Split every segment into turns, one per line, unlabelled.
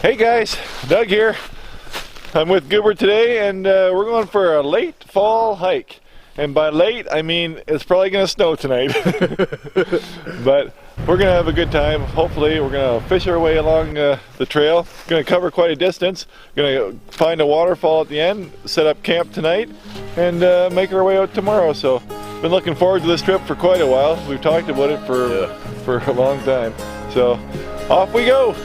Hey guys, Doug here. I'm with Goober today, and we're going for a late fall hike. And by late, I mean it's probably going to snow tonight. But we're going to have a good time. Hopefully, we're going to fish our way along the trail. Going to cover quite a distance. Going to find a waterfall at the end, set up camp tonight, and make our way out tomorrow. So, been looking forward to this trip for quite a while. We've talked about it for a long time. So, off we go.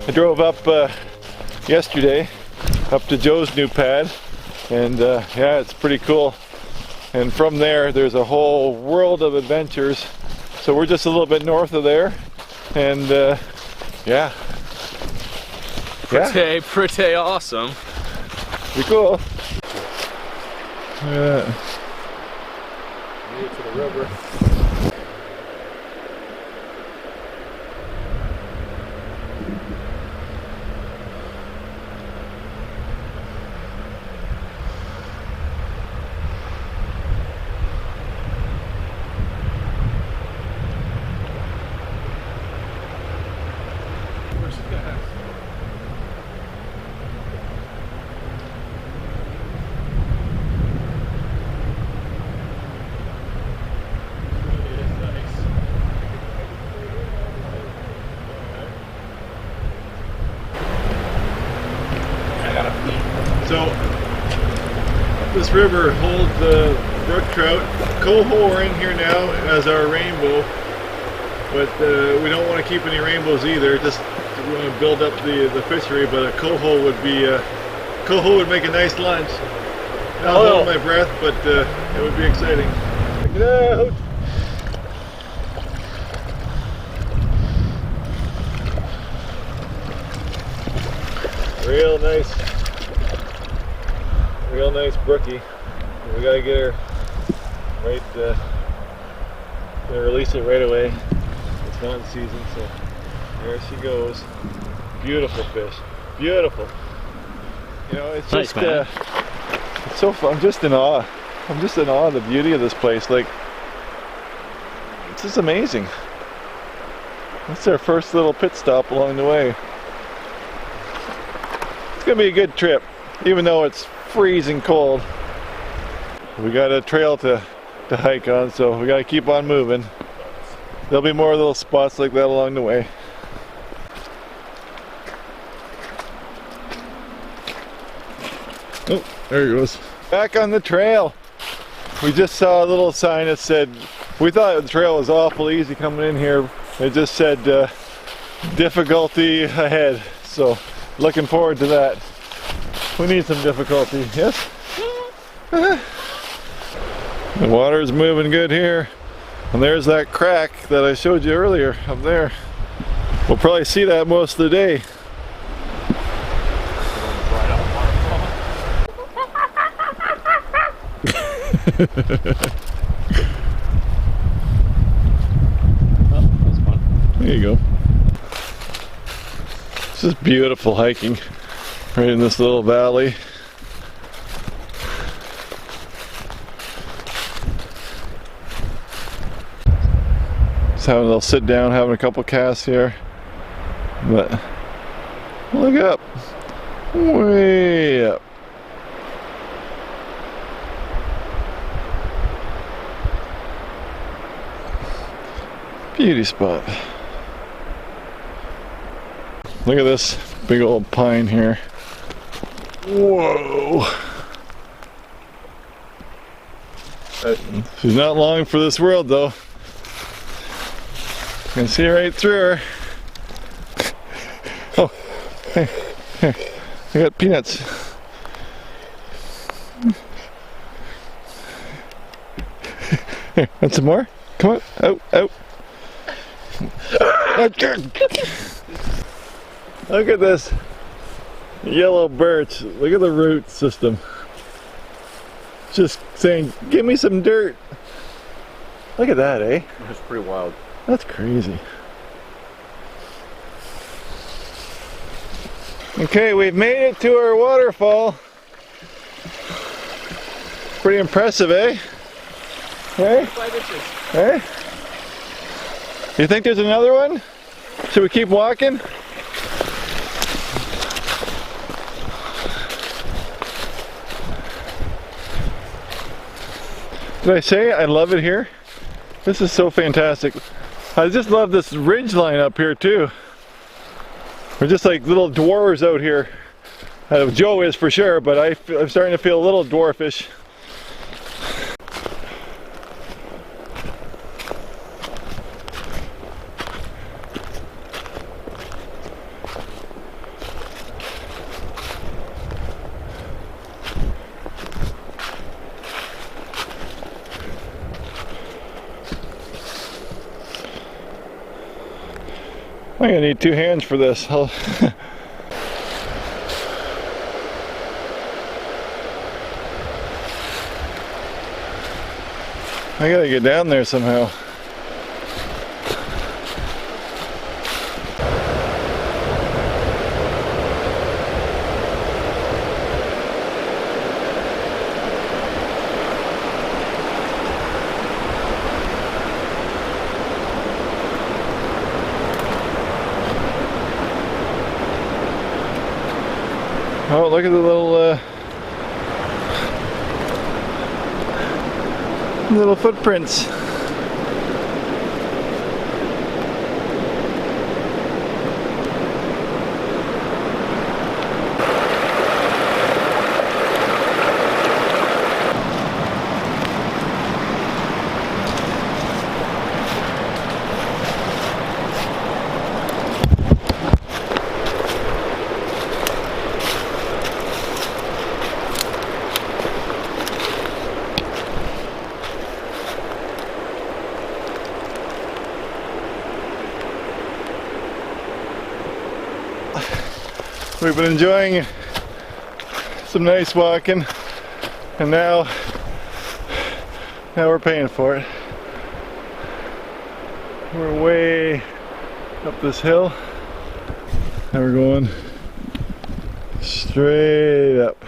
I drove up yesterday up to Joe's new pad, and yeah, it's pretty cool. And from there's a whole world of adventures. So we're just a little bit north of there, and yeah.
Pretty awesome.
Pretty cool. Yeah. Made it to the river. So, this river holds the brook trout. Coho are in here now as our rainbow, but we don't want to keep any rainbows either. Just we want to build up the fishery. But a coho would make a nice lunch. I'll hold my breath, but it would be exciting. Check it out. Real nice brookie. We gotta get her right, gonna release it right away. It's not in season, so there she goes. Beautiful fish, beautiful. You know, it's
nice,
just, it's so fun. I'm just in awe. I'm just in awe of the beauty of this place. Like, it's just amazing. That's our first little pit stop along the way. It's gonna be a good trip, even though it's freezing cold. We got a trail to hike on, so we gotta keep on moving. There'll be more little spots like that along the way. Oh, there he goes. Back on the trail. We just saw a little sign that said, we thought the trail was awful easy coming in here. It just said difficulty ahead. So looking forward to that. We need some difficulty, yes? The water is moving good here. And there's that crack that I showed you earlier up there. We'll probably see that most of the day. There you go. This is beautiful hiking. Right in this little valley. Just having a little sit down, having a couple casts here. But look up. Way up. Beauty spot. Look at this big old pine here. Whoa! She's not long for this world, though. You can see right through her. Oh, here. I got peanuts. Here, want some more? Come on, out, out. Look at this yellow birch. Look at the root system. Just saying, give me some dirt. Look at that, eh?
That's pretty wild.
That's crazy. Okay, we've made it to our waterfall. Pretty impressive, eh? Hey?
5 inches.
Hey? You think there's another one? Should we keep walking? Did I say I love it here? This is so fantastic. I just love this ridge line up here too. We're just like little dwarves out here. Joe is for sure, but I'm starting to feel a little dwarfish. I'm gonna need 2 hands for this. I gotta get down there somehow. Oh, look at the little footprints. We've been enjoying some nice walking, and now we're paying for it. We're way up this hill, and we're going straight up.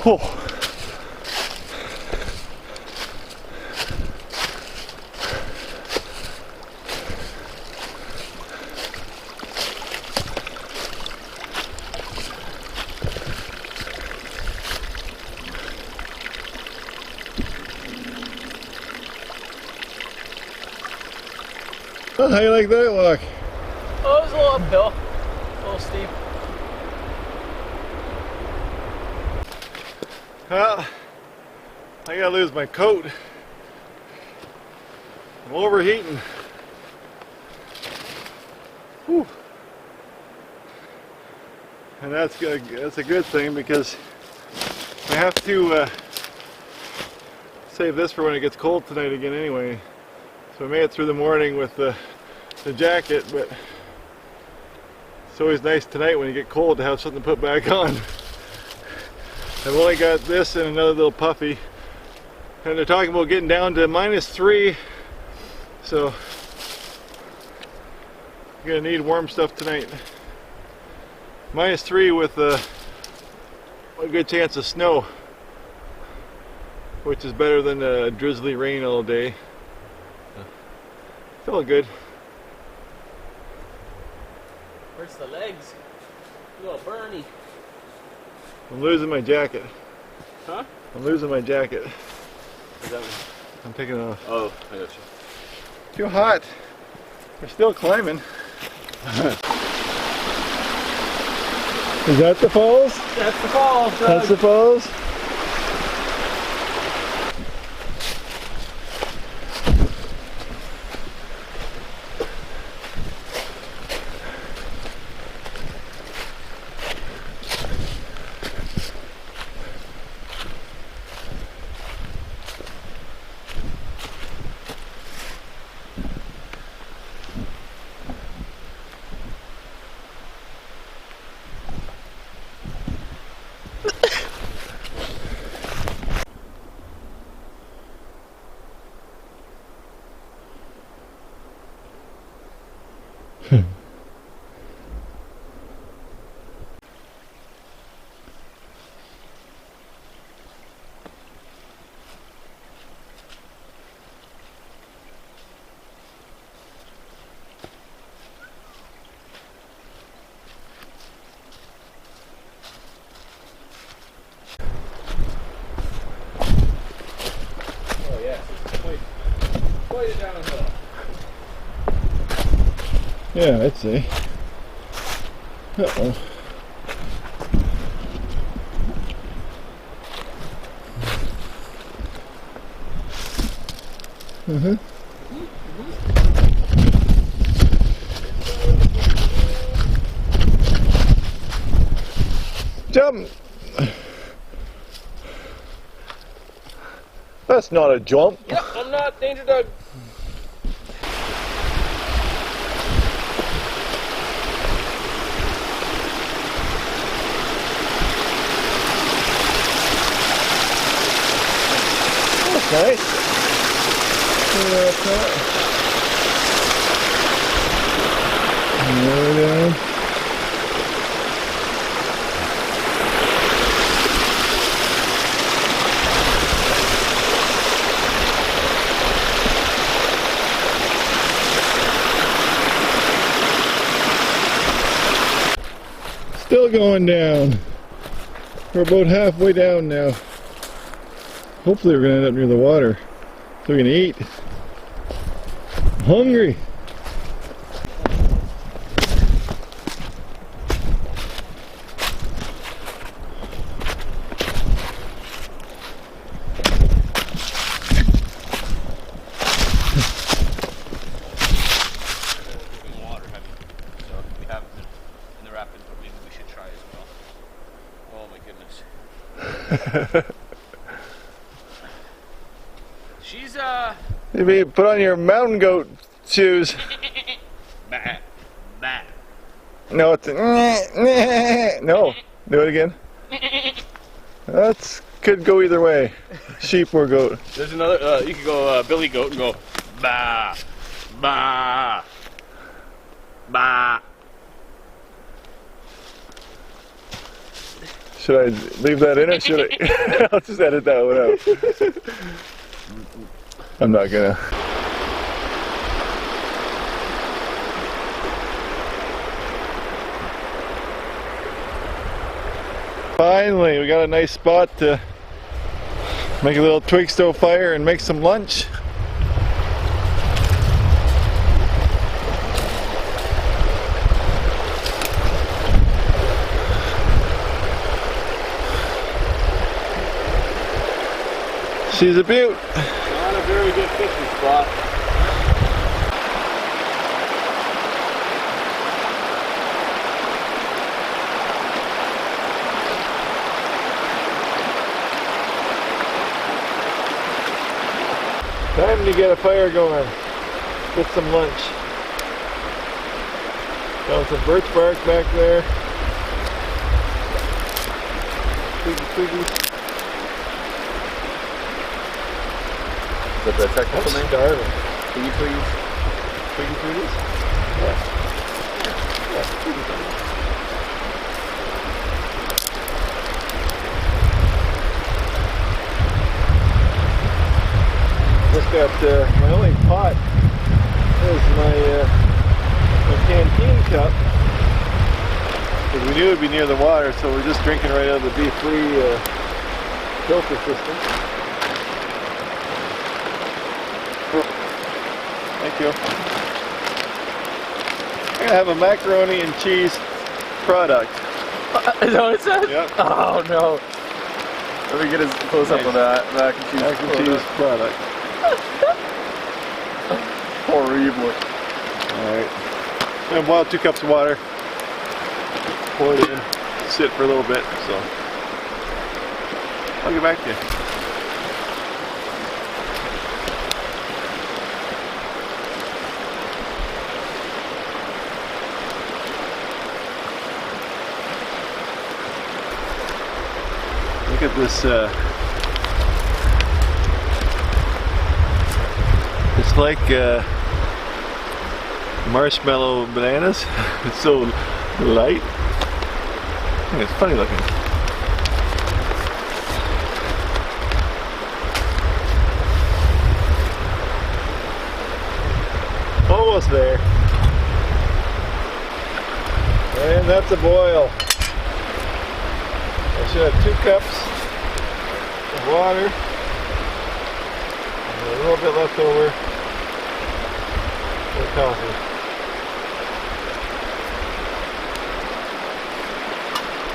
Oh. Oh, how you like that walk?
Oh, it was a little uphill, a little steep.
Well, I gotta lose my coat. I'm overheating. Whew. And that's a good thing, because I have to save this for when it gets cold tonight again anyway. So I made it through the morning with the jacket, but it's always nice tonight when you get cold to have something to put back on. I've only got this and another little puffy, and they're talking about getting down to -3, so I'm gonna need warm stuff tonight. -3 with a good chance of snow, which is better than a drizzly rain all day. Feeling good.
Where's the legs? A little burny.
I'm losing my jacket.
Huh?
I'm losing my jacket.
What does that mean?
I'm taking it off.
Oh, I got you.
Too hot. We're still climbing. Is that the falls?
That's the falls, Doug.
That's the falls?
Oh yes, it's quite a downhill.
Yeah, I'd say. Uh-oh. Mm-hmm. Jump! That's not a jump.
Yep, I'm not. Danger, Doug.
That's nice. There we go. Still going down. We're about halfway down now. Hopefully we're going to end up near the water. So we're going to eat. I'm hungry.
Water heavy. So if we have it in the rapids, but maybe we should try as well. Oh my goodness. She's
Maybe put on your mountain goat shoes.
bah, bah.
No, it's no. Do it again. That's could go either way. Sheep or goat.
There's another. You could go Billy Goat and go bah, bah, bah.
Should I leave that in or should I? I'll just edit that one out. I'm not gonna. Finally, we got a nice spot to make a little twig stove fire and make some lunch. She's a beaut.
Not a very good fishing spot.
Time to get a fire going. Get some lunch. Got some birch bark back there. Twiggy.
Is that the technical name?
Starving.
Twiggy Twiggies? Twiggy Twiggies?
Yeah. Yeah, twiggy twiggies. Just got my only pot is my canteen cup. Because we knew it would be near the water, so we're just drinking right out of the B3 filter system. Thank you. I'm going to have a macaroni and cheese product.
Is that what it said?
Yep.
Oh no. Let me get a close up on that mac and cheese.
Mac and cheese product.
Horrible.
Alright. And boil 2 cups of water. Pour it in. Sit for a little bit. So I'll get back to you. Look at this, it's like marshmallow bananas. It's so light. It's funny looking. Almost there. And that's a boil. I should have 2 cups of water and a little bit left over for coffee.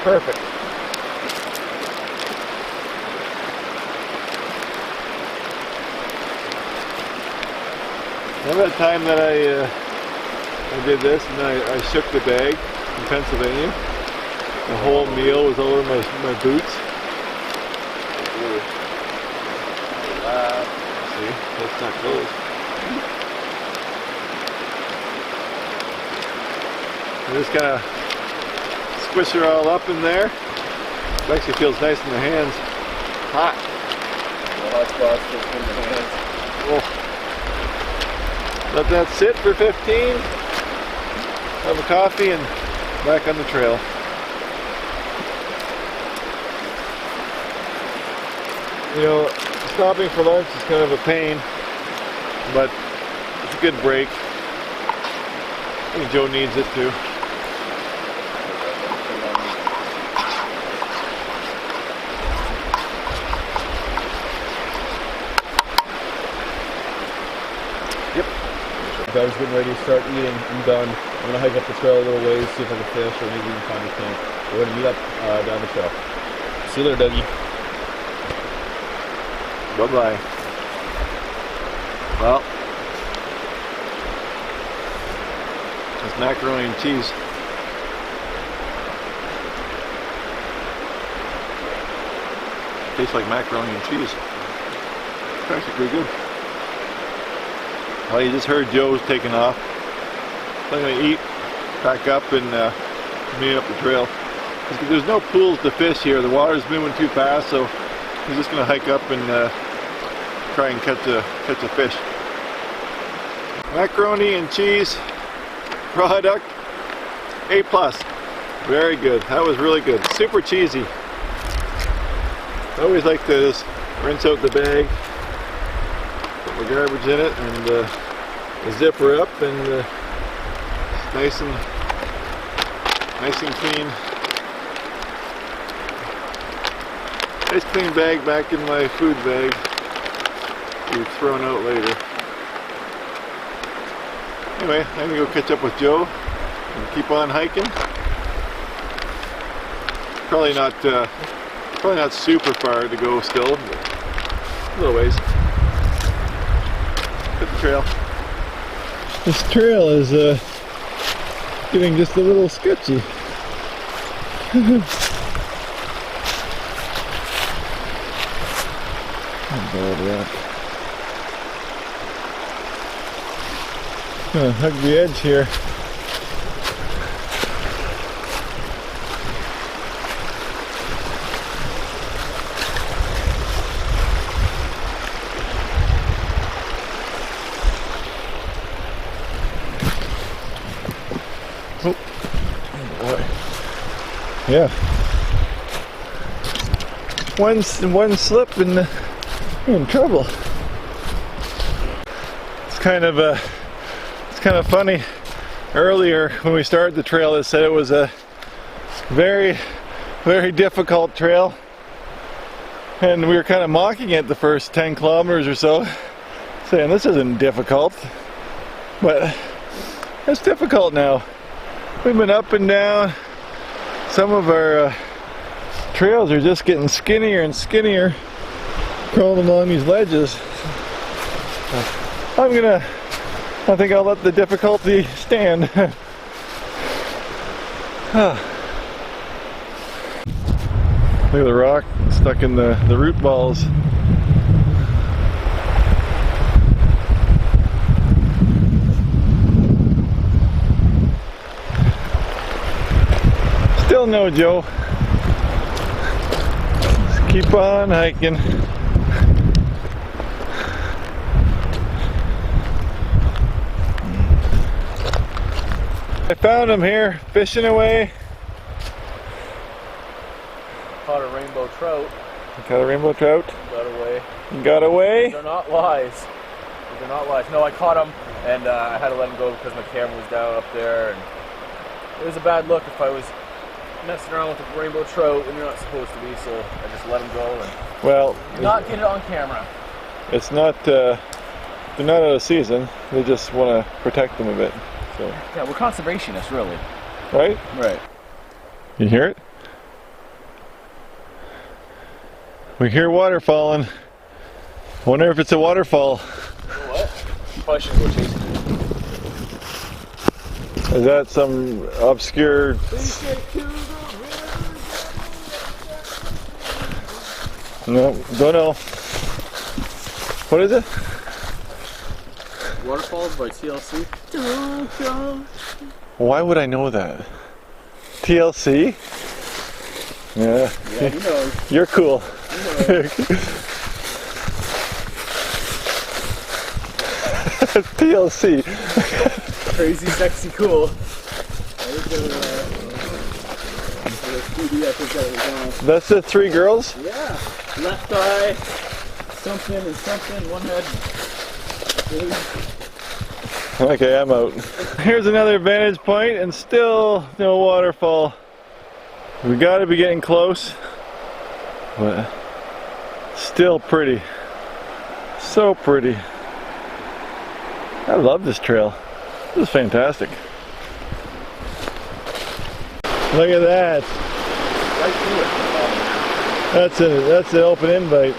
Perfect. Remember that time that I did this and I shook the bag in Pennsylvania? The whole meal was all over my boots. See, that's not closed. I just kind of squish her all up in there. It actually feels nice in the hands. Hot.
The hot spots just in the hands.
Oh. Let that sit for 15. Have a coffee and back on the trail. You know, stopping for lunch is kind of a pain, but it's a good break. I think Joe needs it too. Yep.
I was getting ready to start eating. I'm done. I'm going to hike up the trail a little ways, see if I can fish or maybe we can find a camp. We're going to meet up down the trail. See you later, Dougie.
Bye-bye. Well, it's macaroni and cheese. Tastes like macaroni and cheese. It's actually pretty good. Well, you just heard Joe's taking off. So I'm going to eat, pack up, and meet up the trail. There's no pools to fish here. The water's moving too fast, so he's just going to hike up and try and catch a fish. Macaroni and cheese product, A+. Very good. That was really good. Super cheesy. I always like to just rinse out the bag, put my garbage in it, and zip her up, and nice and clean. Nice clean bag back in my food bag. Be thrown out later. Anyway, I'm gonna go catch up with Joe and keep on hiking. Probably not super far to go still, but a little ways. Hit the trail. This trail is getting just a little sketchy. Gonna hug the edge here. Oh boy. Yeah. One slip and you're in trouble. It's kind of funny. Earlier when we started the trail, it said it was a very, very difficult trail, and we were kind of mocking it the first 10 kilometers or so, saying this isn't difficult, but it's difficult now. We've been up and down some of our trails are just getting skinnier and skinnier crawling along these ledges. I think I'll let the difficulty stand. Look at the rock stuck in the root balls. Still no Joe. Just keep on hiking. I found him here fishing away.
Caught a rainbow trout.
Caught a rainbow trout.
Got away.
Got away?
They're not lies. They're not lies. No, I caught him, and I had to let him go because my camera was down up there, and it was a bad look if I was messing around with a rainbow trout and you're not supposed to be, so I just let him go and
well,
not get it on camera.
It's not, they're not out of season. They just want to protect them a bit. So.
Yeah, we're conservationists, really.
Right?
Right.
You hear it? We hear water falling. Wonder if it's a waterfall.
You know what? Probably should go chase it.
Is that some obscure... No, don't know. What is it?
Waterfalls by TLC.
Why would I know that? TLC? Yeah.
Yeah, he knows.
You're cool.
He knows.
TLC.
Crazy, sexy, cool.
That's the three girls?
Yeah. Left eye, something and something, one head.
Okay, I'm out. Here's another vantage point and still no waterfall. We gotta be getting close, but still pretty. So pretty. I love this trail. This is fantastic. Look at that. That's an open invite.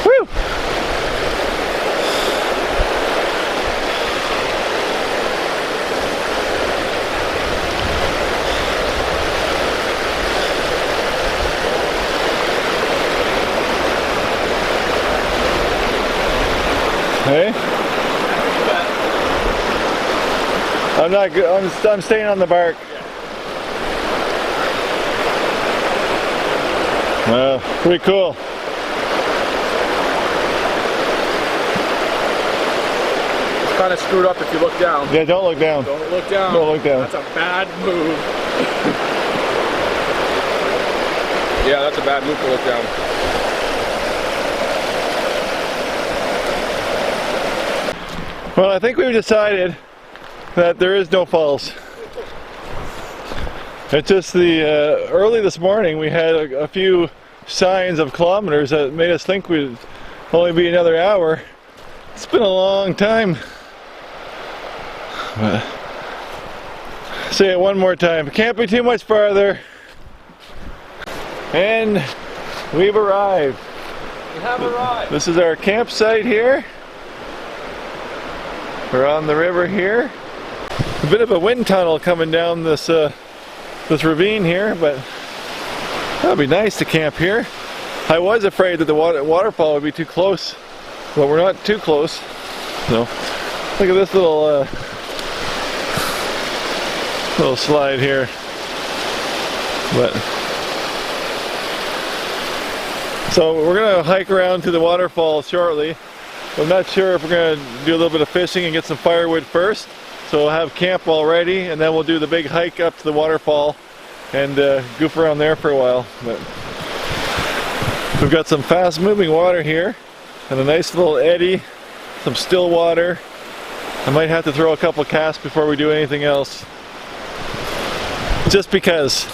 Woo! Hey? I'm not good. I'm staying on the bark. Wow, pretty cool.
It's kind of screwed up if you look down.
Yeah, don't look down.
Don't look down.
Don't look down.
That's a bad move. Yeah, that's a bad move to look down.
Well, I think we've decided that there is no falls. It's just the early this morning we had a few signs of kilometers that made us think we'd only be another hour. It's been a long time. Say it one more time. It can't be too much farther. And we've arrived.
We have arrived.
This is our campsite here. We're on the river here. A bit of a wind tunnel coming down this this ravine here, but that'd be nice to camp here. I was afraid that the waterfall would be too close, but we're not too close. So look at this little slide here. But so we're gonna hike around to the waterfall shortly. I'm not sure if we're going to do a little bit of fishing and get some firewood first. So we'll have camp all ready, and then we'll do the big hike up to the waterfall and goof around there for a while. But we've got some fast moving water here and a nice little eddy, some still water. I might have to throw a couple casts before we do anything else. Just because.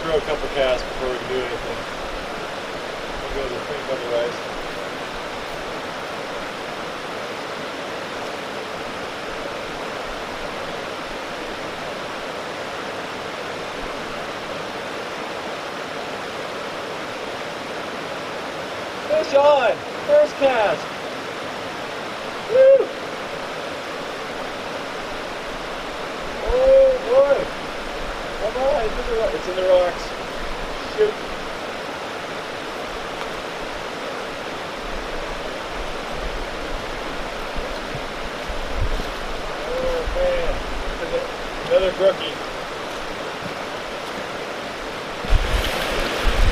throw a couple casts before we can do anything. We'll go to the think otherwise. Fish on! First cast! Woo! Oh boy! Come on, it's in the rocks. Shoot! Oh man! Another brookie.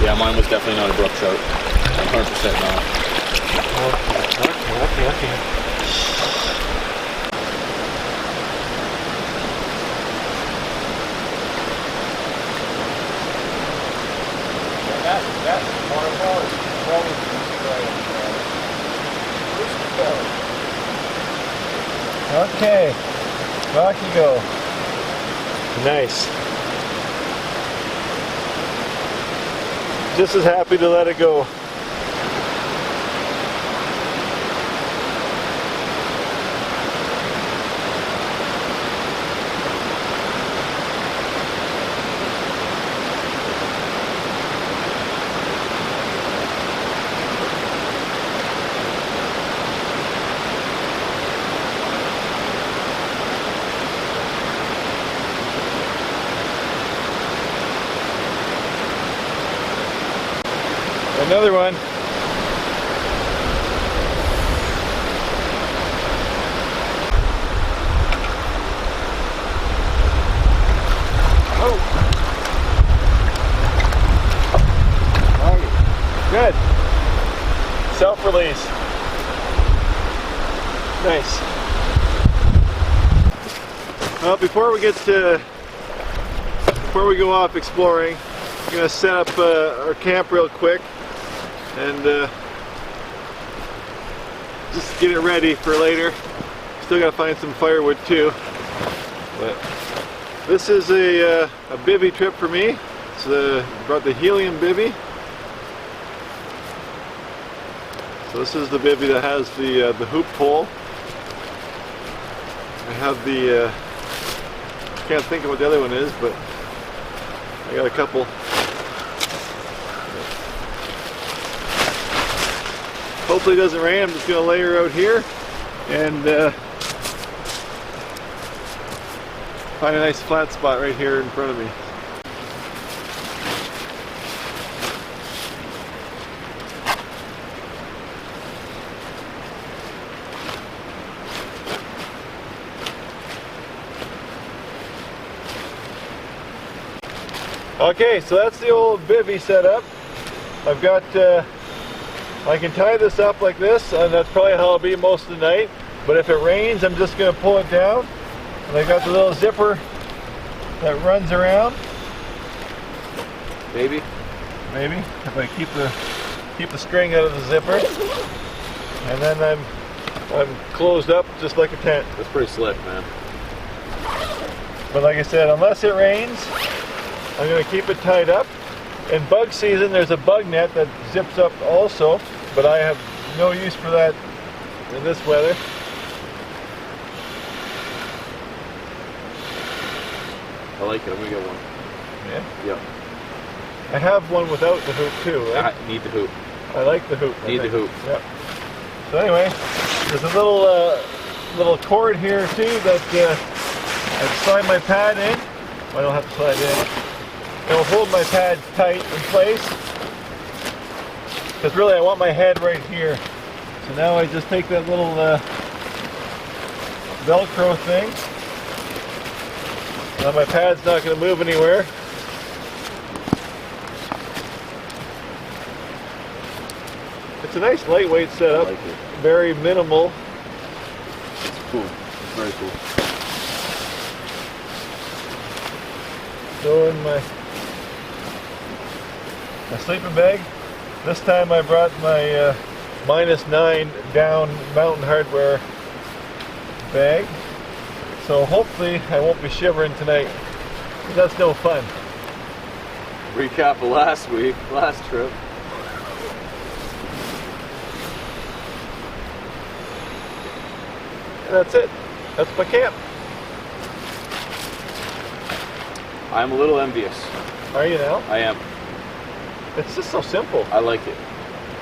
Yeah, mine was definitely not a brook trout. 100% not.
Okay. That's waterfall. Okay, back you go. Nice. Just as happy to let it go. Another one. Oh. Good. Self-release. Nice. Well, before we go off exploring, I'm gonna set up our camp real quick and just get it ready for later. Still gotta find some firewood too. But this is a bivvy trip for me. Brought the helium bivvy. So this is the bivvy that has the hoop pole. I have the can't think of what the other one is, but I got a couple. Hopefully it doesn't rain. I'm just going to lay her out here and find a nice flat spot right here in front of me. Okay, so that's the old bivvy setup. I've got I can tie this up like this, and that's probably how it'll be most of the night. But if it rains, I'm just going to pull it down. And I've got the little zipper that runs around. Maybe, if I keep the string out of the zipper, and then I'm closed up just like a tent.
That's pretty slick, man.
But like I said, unless it rains, I'm going to keep it tied up. In bug season, there's a bug net that zips up also, but I have no use for that in this weather.
I like it. I'm gonna get one.
Yeah?
Yep.
I have one without the hoop too, right?
I need the hoop.
I like the hoop.
Need the hoop.
Yep. So anyway, there's a little cord here too that I slide my pad in. I don't have to slide in. It'll hold my pad tight in place. Because really I want my head right here. So now I just take that little Velcro thing. Now my pad's not going to move anywhere. It's a nice lightweight setup.
I like it.
Very minimal.
It's cool. It's very cool.
So in my sleeping bag, this time I brought my -9 down Mountain Hardwear bag. So hopefully I won't be shivering tonight. That's no fun.
Recap of last trip.
And that's it. That's my camp.
I'm a little envious.
Are you now?
I am.
It's just so simple.
I like it.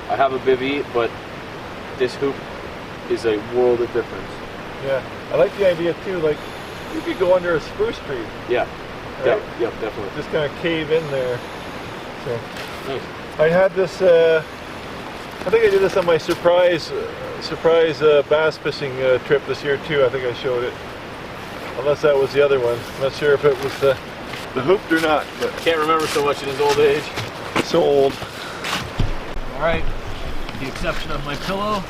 I have a bivvy, but this hoop is a world of difference.
Yeah. I like the idea too, like you could go under a spruce tree.
Yeah.
Right?
Yep, definitely.
Just kind of cave in there. So
Nice.
I had this, I think I did this on my surprise bass fishing trip this year too. I think I showed it. Unless that was the other one. I'm not sure if it was the hooped or not, but
Can't remember so much in his old age.
so old.
Alright, with the exception of my pillow,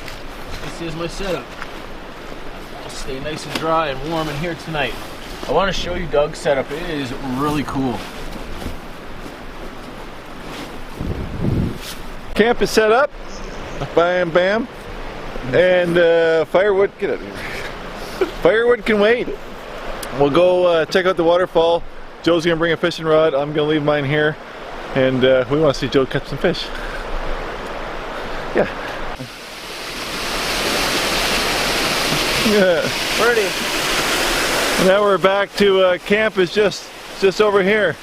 this is my setup. I'll stay nice and dry and warm in here tonight. I want to show you Doug's setup. It is really cool.
Camp is set up. Bam, bam. And firewood, get out of here. Firewood can wait. We'll go check out the waterfall. Joe's gonna bring a fishing rod. I'm gonna leave mine here. And we want to see Joe catch some fish. Yeah. Yeah.
Ready.
Now we're back to camp is just over here.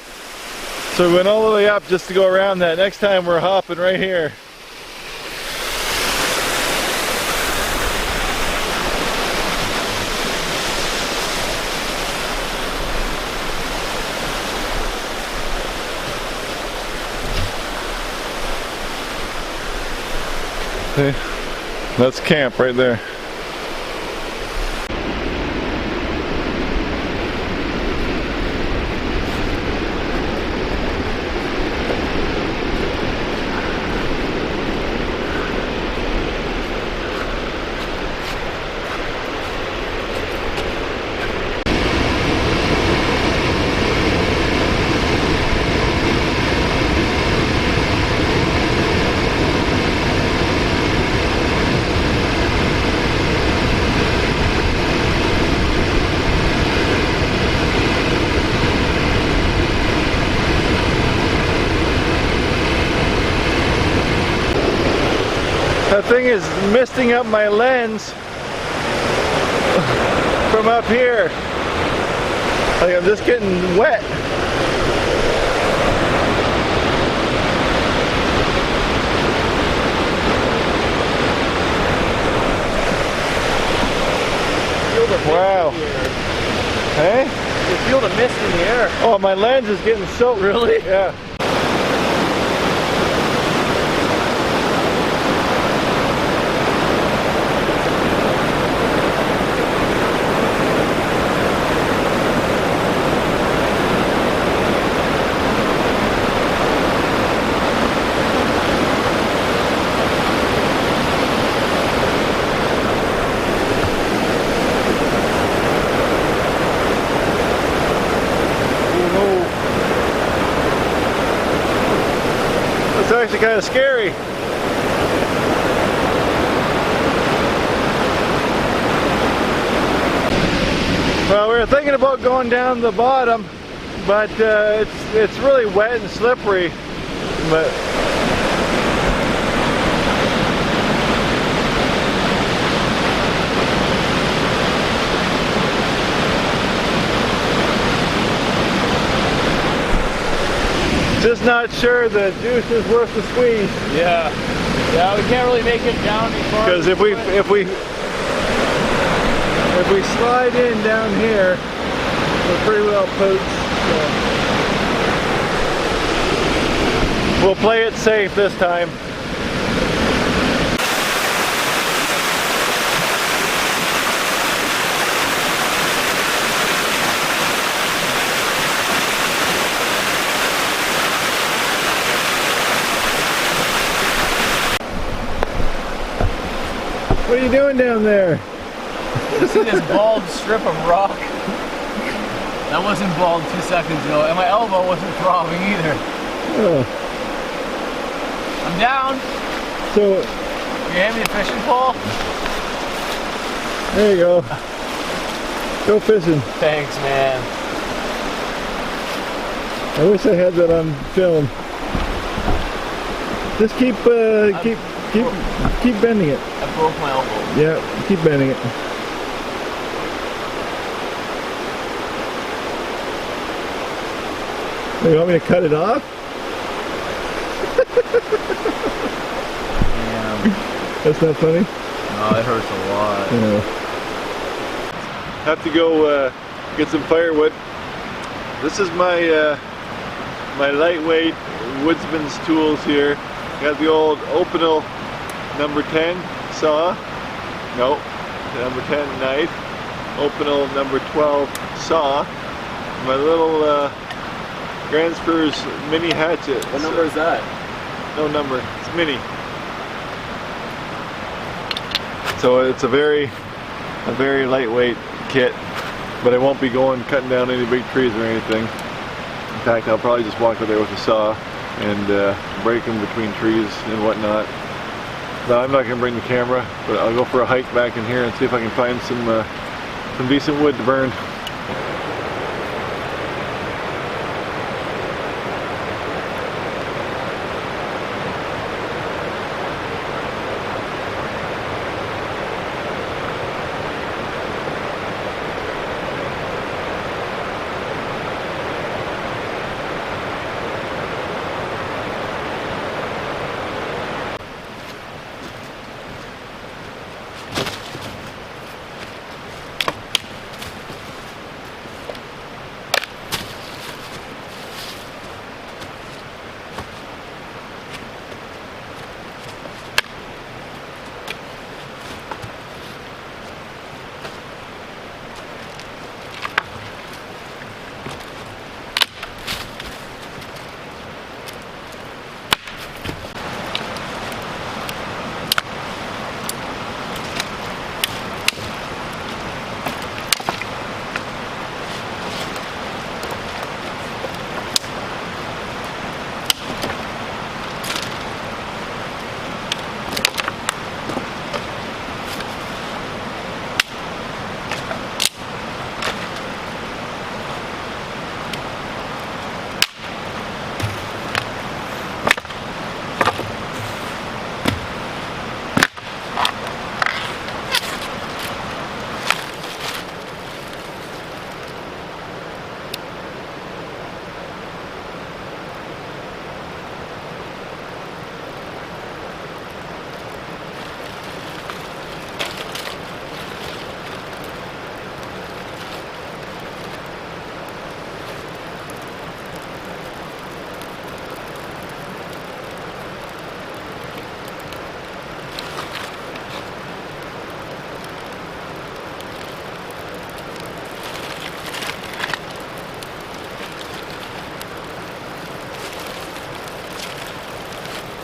So we went all the way up just to go around that. Next time we're hopping right here. See? That's camp right there. That thing is misting up my lens from up here. Like I'm just getting wet. Wow. Hey?
You feel the mist in the air.
Oh, my lens is getting soaked.
Really?
Yeah. It's actually kind of scary. Well, we were thinking about going down the bottom, but it's really wet and slippery. But just not sure the juice is worth the squeeze.
Yeah. Yeah, we can't really make it down any farther.
Because if we slide in down here, we're pretty well poached. So we'll play it safe this time. What are you doing down there?
You see this bald strip of rock? That wasn't bald 2 seconds ago, and my elbow wasn't throbbing either.
Oh.
I'm down.
So,
You hand me a fishing pole?
there you go. Go fishing.
Thanks, man.
I wish I had that on film. Just keep bending it.
I broke my elbow.
Yeah, keep bending it. You want me to cut it off?
Damn.
That's not funny?
No, it hurts a lot.
Yeah. Have to go get some firewood. This is my my lightweight woodsman's tools here. Got the old Opinel number 10 saw. Nope, number 10 knife. Opinel number 12 saw. My little Gransfur's mini hatchet.
What number is that?
No number. It's mini. So it's a very lightweight kit, but I won't be cutting down any big trees or anything. In fact, I'll probably just walk over there with a saw and break them between trees and whatnot. But I'm not going to bring the camera, but I'll go for a hike back in here and see if I can find some decent wood to burn.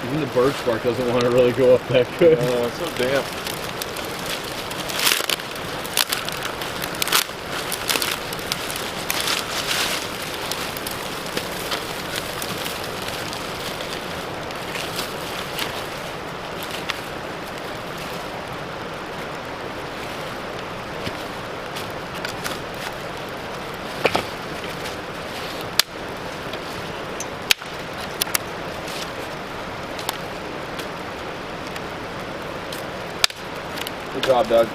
Even the birch bark doesn't want to really go up that good.
It's so damp.
Good job, Doug.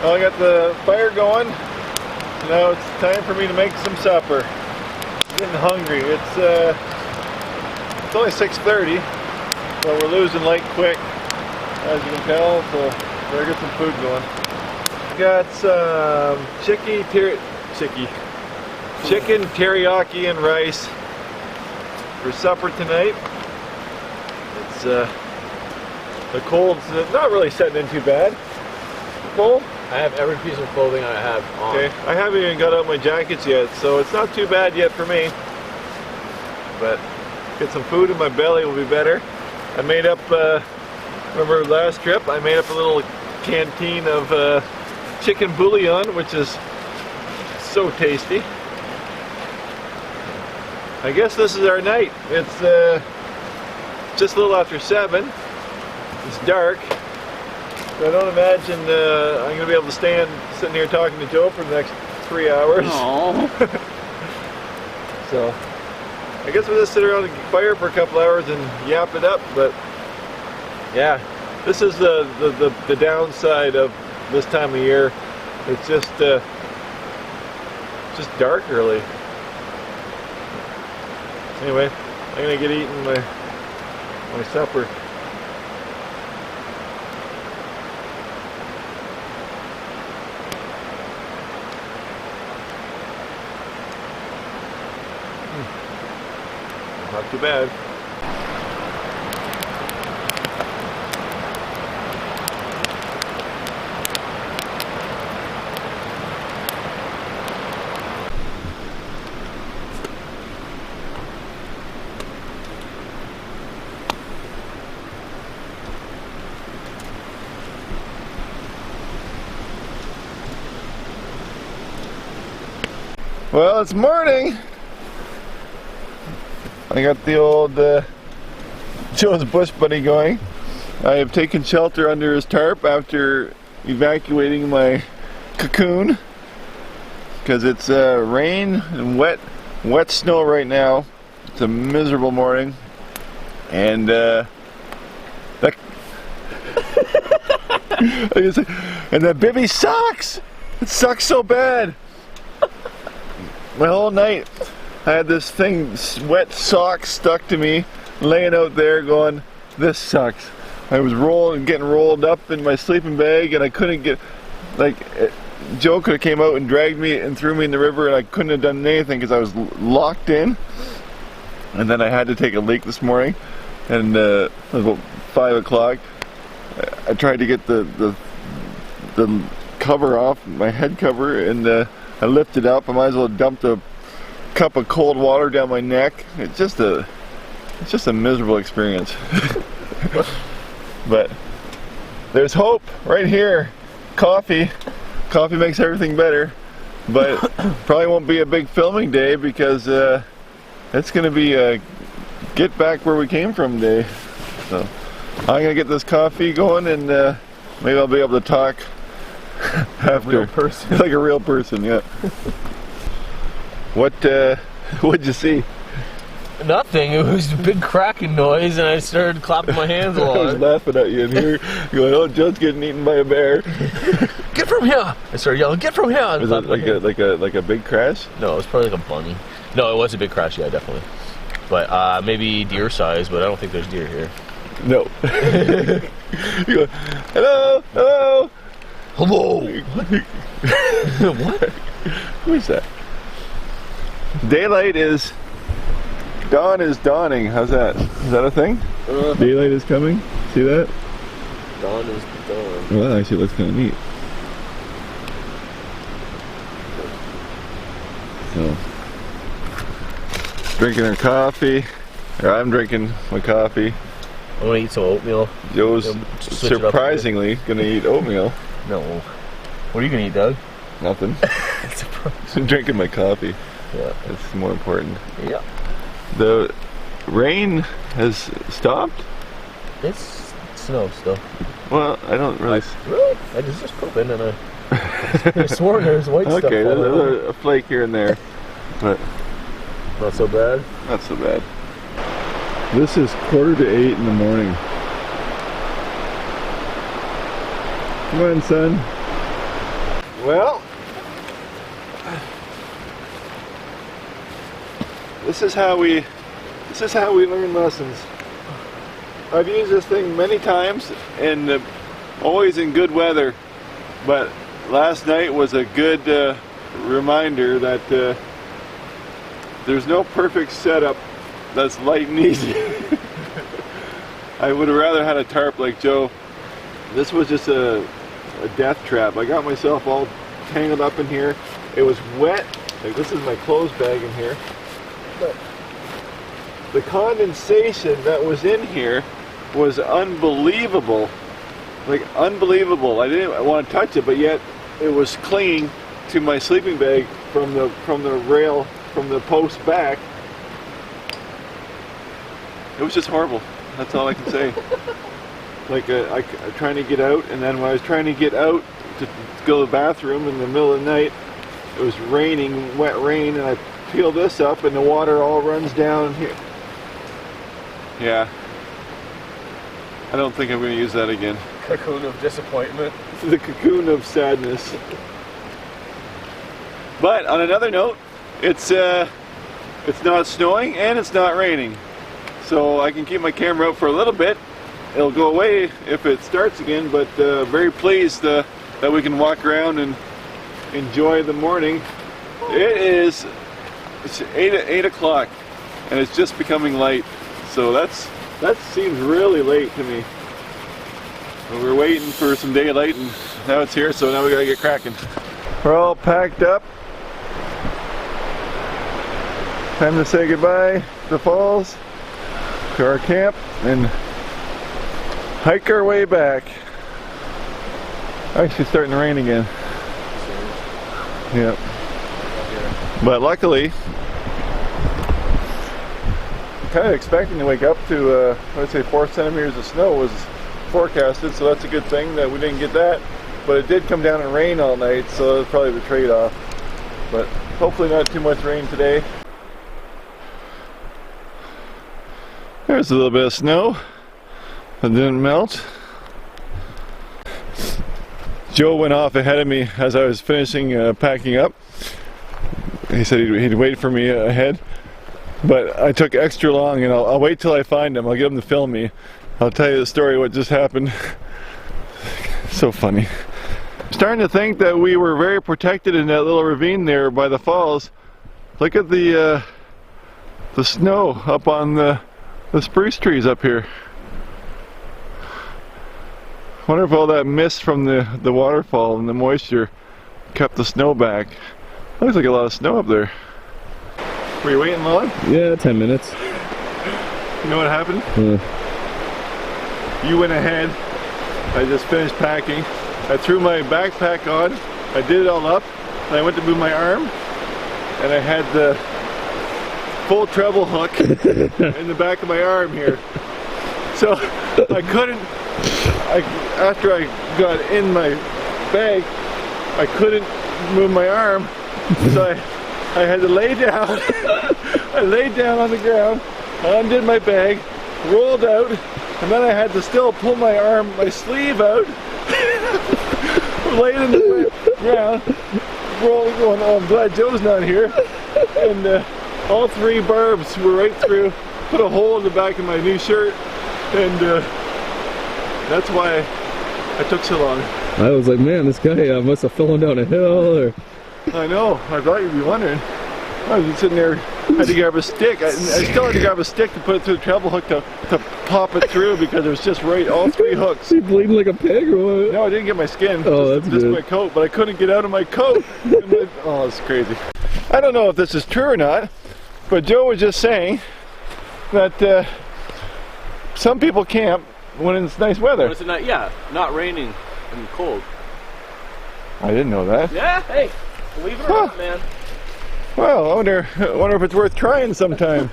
Well, I got the fire going. Now it's time for me to make some supper. I'm getting hungry. It's only 6:30, but we're losing light quick, as you can tell. So better get some food going. Got some chicken teriyaki and rice for supper tonight. It's the cold's not really setting in too bad. full?
I have every piece of clothing I have on.
Okay, I haven't even got out my jackets yet, so it's not too bad yet for me. But get some food in my belly will be better. I made up, remember last trip, I made up a little canteen of chicken bouillon, which is so tasty. I guess this is our night. It's just a little after 7. It's dark. So I don't imagine I'm going to be able to stand sitting here talking to Joe for the next 3 hours. So I guess we'll just sit around the fire for a couple hours and yap it up. But yeah, this is the downside of this time of year. It's just dark early. Anyway, I'm gonna get eating my supper. Not too bad. Well, it's morning. I got the old Joe's bush buddy going. I have taken shelter under his tarp after evacuating my cocoon because it's rain and wet snow right now. It's a miserable morning, and that and that bivvy sucks. It sucks so bad. My whole night I had this thing, wet socks stuck to me, laying out there going, this sucks. I was getting rolled up in my sleeping bag, and I couldn't get, Joe could have came out and dragged me and threw me in the river, and I couldn't have done anything because I was locked in. And then I had to take a leak this morning, and it was about 5 o'clock. I tried to get the cover off, my head cover, and I lifted up. I might as well dump a cup of cold water down my neck. It's just a miserable experience. But there's hope right here. Coffee makes everything better. But probably won't be a big filming day because it's going to be a get back where we came from day. So I'm going to get this coffee going, and maybe I'll be able to talk after.
Real person.
Like a real person, yeah. What'd you see?
Nothing. It was a big cracking noise, and I started clapping my hands a
I was
lot.
laughing at you in here, going, "Oh, Joe's getting eaten by a bear."
Get from here! I started yelling, "Get from here!"
Was it like a big crash?
No, it was probably like a bunny. No, it was a big crash. Yeah, definitely. But maybe deer size, but I don't think there's deer here.
No. You go, "Hello, hello."
Hello. What?
Who is that? Dawn is dawning. How's that? Is that a thing? Daylight is coming. See that?
Dawn is dawn.
Well, that actually looks kind of neat. So, drinking our coffee. Or I'm drinking my coffee.
I'm gonna eat some oatmeal.
Joe's
Switch it up a bit.
surprisingly gonna eat oatmeal.
No. What are you gonna eat, Doug?
Nothing. I'm drinking my coffee.
Yeah.
It's more important.
Yeah.
The rain has stopped.
It's snow still.
Well, I don't really.
Really? I just pooping and I swore there's white stuff.
Okay,
all around.
there's a flake here and there, but
Not so bad.
not so bad. This is 7:45 in the morning. Come on, son. Well, this is how we learn lessons. I've used this thing many times, and always in good weather. But last night was a good reminder that there's no perfect setup that's light and easy. I would have rather had a tarp like Joe. This was just a a death trap. I got myself all tangled up in here. It was wet. Like, this is my clothes bag in here. But the condensation that was in here was unbelievable. Like, unbelievable. I didn't want to touch it, but yet it was clinging to my sleeping bag from the rail, from the post back. It was just horrible. That's all I can say. Like, I'm trying to get out, and then when I was trying to get out to go to the bathroom in the middle of the night, it was raining, wet rain, and I peel this up, and the water all runs down here. Yeah. I don't think I'm going to use that again.
Cocoon of disappointment.
The cocoon of sadness. But on another note, it's not snowing and it's not raining, so I can keep my camera out for a little bit. It'll go away if it starts again, but very pleased that we can walk around and enjoy the morning. It's 8 o'clock and it's just becoming light, so that seems really late to me. But we're waiting for some daylight, and now it's here, so now we gotta get cracking. We're all packed up. Time to say goodbye to the falls, to our camp, and hike our way back. Actually, it's starting to rain again. Yep. But luckily, kind of expecting to wake up to, let's say 4 centimeters of snow was forecasted, so that's a good thing that we didn't get that. But it did come down and rain all night, so that's probably the trade-off. But hopefully not too much rain today. There's a little bit of snow that didn't melt. Joe went off ahead of me as I was finishing packing up. He said he'd wait for me ahead, but I took extra long, and I'll wait till I find him. I'll get him to film me. I'll tell you the story what just happened. So funny. I'm starting to think that we were very protected in that little ravine there by the falls. Look at the snow up on the spruce trees up here. I wonder if all that mist from the waterfall and the moisture kept the snow back. Looks like a lot of snow up there. Were you waiting long?
Yeah, 10 minutes.
You know what happened? You went ahead. I just finished packing. I threw my backpack on. I did it all up. And I went to move my arm. And I had the full treble hook in the back of my arm here. So I couldn't, after I got in my bag, I couldn't move my arm. So I had to lay down. I laid down on the ground, undid my bag, rolled out, and then I had to still pull my arm, my sleeve out, laid in the ground, rolling, going, oh, I'm glad Joe's not here. And all 3 barbs were right through, put a hole in the back of my new shirt, and that's why I took so long.
I was like, man, this guy must have fallen down a hill, or...
I know, I thought you'd be wondering. I was just sitting there, I had to grab a stick. I still had to grab a stick to put it through the treble hook to pop it through, because it was just right, all 3 hooks.
You bleeding like a pig or what?
No, I didn't get my skin,
oh,
just my coat, but I couldn't get out of my coat. Oh, it's crazy. I don't know if this is true or not, but Joe was just saying that some people camp when it's nice weather.
When it's not raining and cold.
I didn't know that.
Yeah, hey, believe it or not, man.
Well, I wonder if it's worth trying sometime.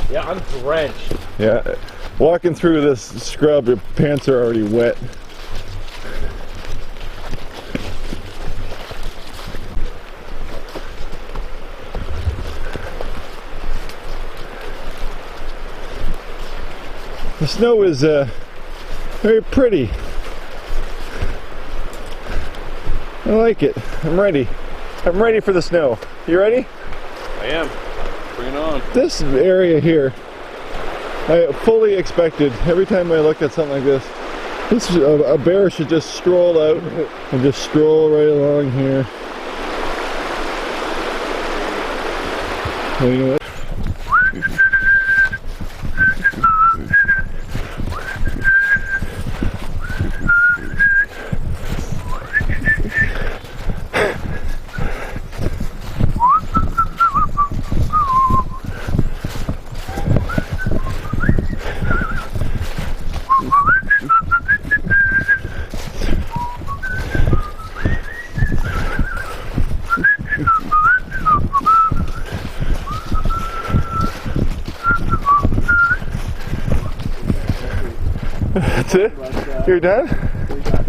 Yeah, I'm drenched.
Yeah, walking through this scrub, your pants are already wet. The snow is very pretty. I like it. I'm ready. I'm ready for the snow. You ready?
I am. Bring it on.
This area here, I fully expected, every time I look at something like this, a bear should just stroll out and just stroll right along here. Well, you know what? That's it?
But,
You're done?
we're done.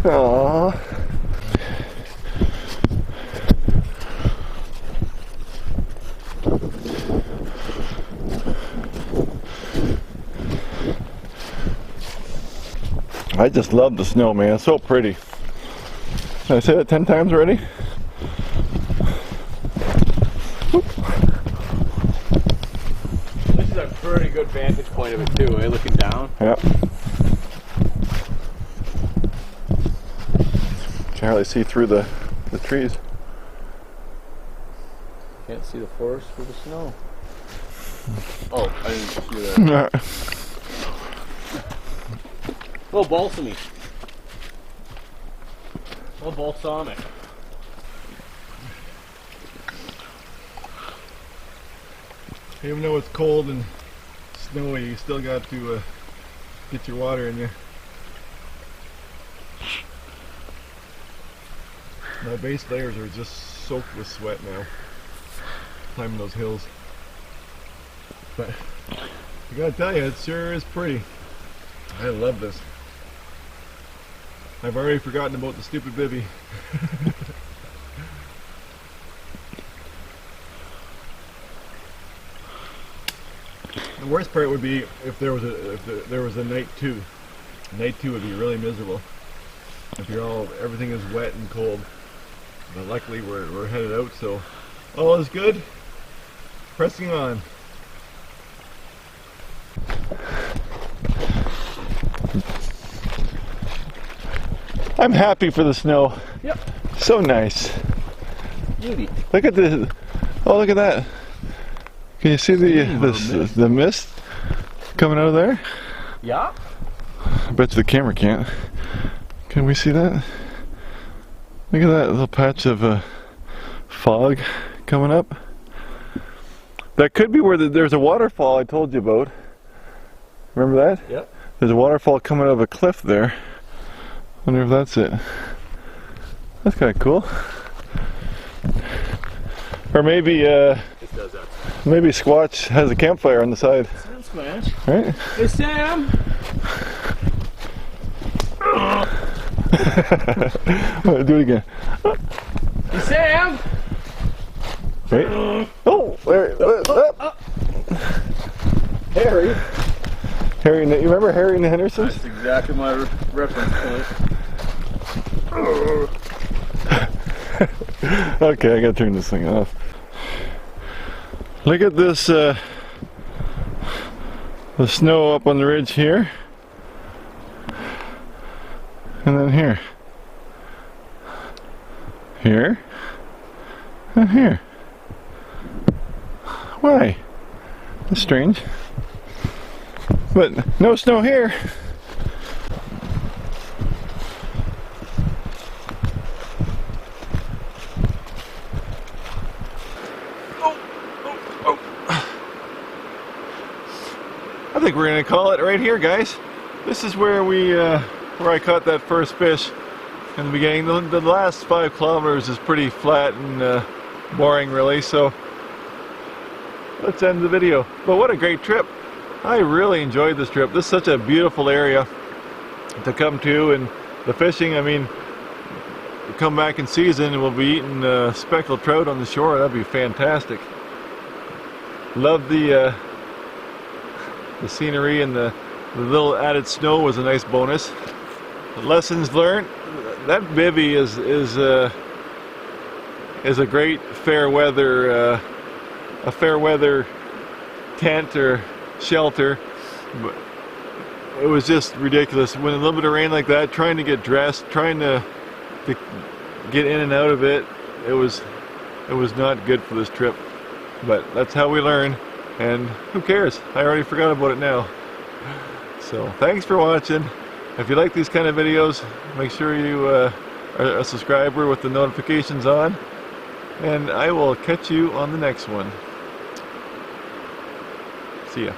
Aww. I just love the snow, man. It's so pretty. Did I say that 10 times already?
This is a pretty good vantage point of it too, eh? Looking down.
Yep. Can't really see through the trees.
Can't see the forest for the snow. Oh, I didn't see that. A little balsamy. A little balsamic.
Even though it's cold and snowy, you still got to get your water in you. My base layers are just soaked with sweat now, climbing those hills. But I gotta tell you, it sure is pretty. I love this. I've already forgotten about the stupid bivvy. The worst part would be if there was a night 2. Night 2 would be really miserable. If everything is wet and cold. But luckily we're headed out, so all is good. Pressing on. I'm happy for the snow.
Yep.
So nice.
Beauty.
Look at this. Oh, look at that. Can you see the mist coming out of there?
Yeah.
I bet you the camera can't. Can we see that? Look at that little patch of fog coming up. That could be where there's a waterfall I told you about. Remember that?
Yep.
There's a waterfall coming out of a cliff there. Wonder if that's it. That's kind of cool. Or maybe
It does that.
maybe Squatch has a campfire on the side.
Sam Squash.
Right?
Hey Sam!
Do it again.
Hey Sam!
Wait. Oh, there.
Harry.
Harry, you remember Harry and the Hendersons?
That's exactly my reference point.
Okay, I gotta turn this thing off. Look at this, the snow up on the ridge here. And then here. Here. And here. Why? That's strange. But no snow here. I think we're gonna call it right here, guys. This is where where I caught that first fish in the beginning. The last 5 kilometers is pretty flat and boring, really. So let's end the video. But what a great trip! I really enjoyed this trip. This is such a beautiful area to come to, and the fishing. I mean, come back in season and we'll be eating speckled trout on the shore. That'd be fantastic. Love the scenery, and the little added snow was a nice bonus. The lessons learned: that bivvy is a great fair weather tent or shelter, but it was just ridiculous when a little bit of rain like that, trying to get dressed, trying to get in and out of it. It was not good for this trip, but that's how we learn. And who cares? I already forgot about it now. So thanks for watching. If you like these kind of videos, make sure you are a subscriber with the notifications on, and I will catch you on the next one. See ya.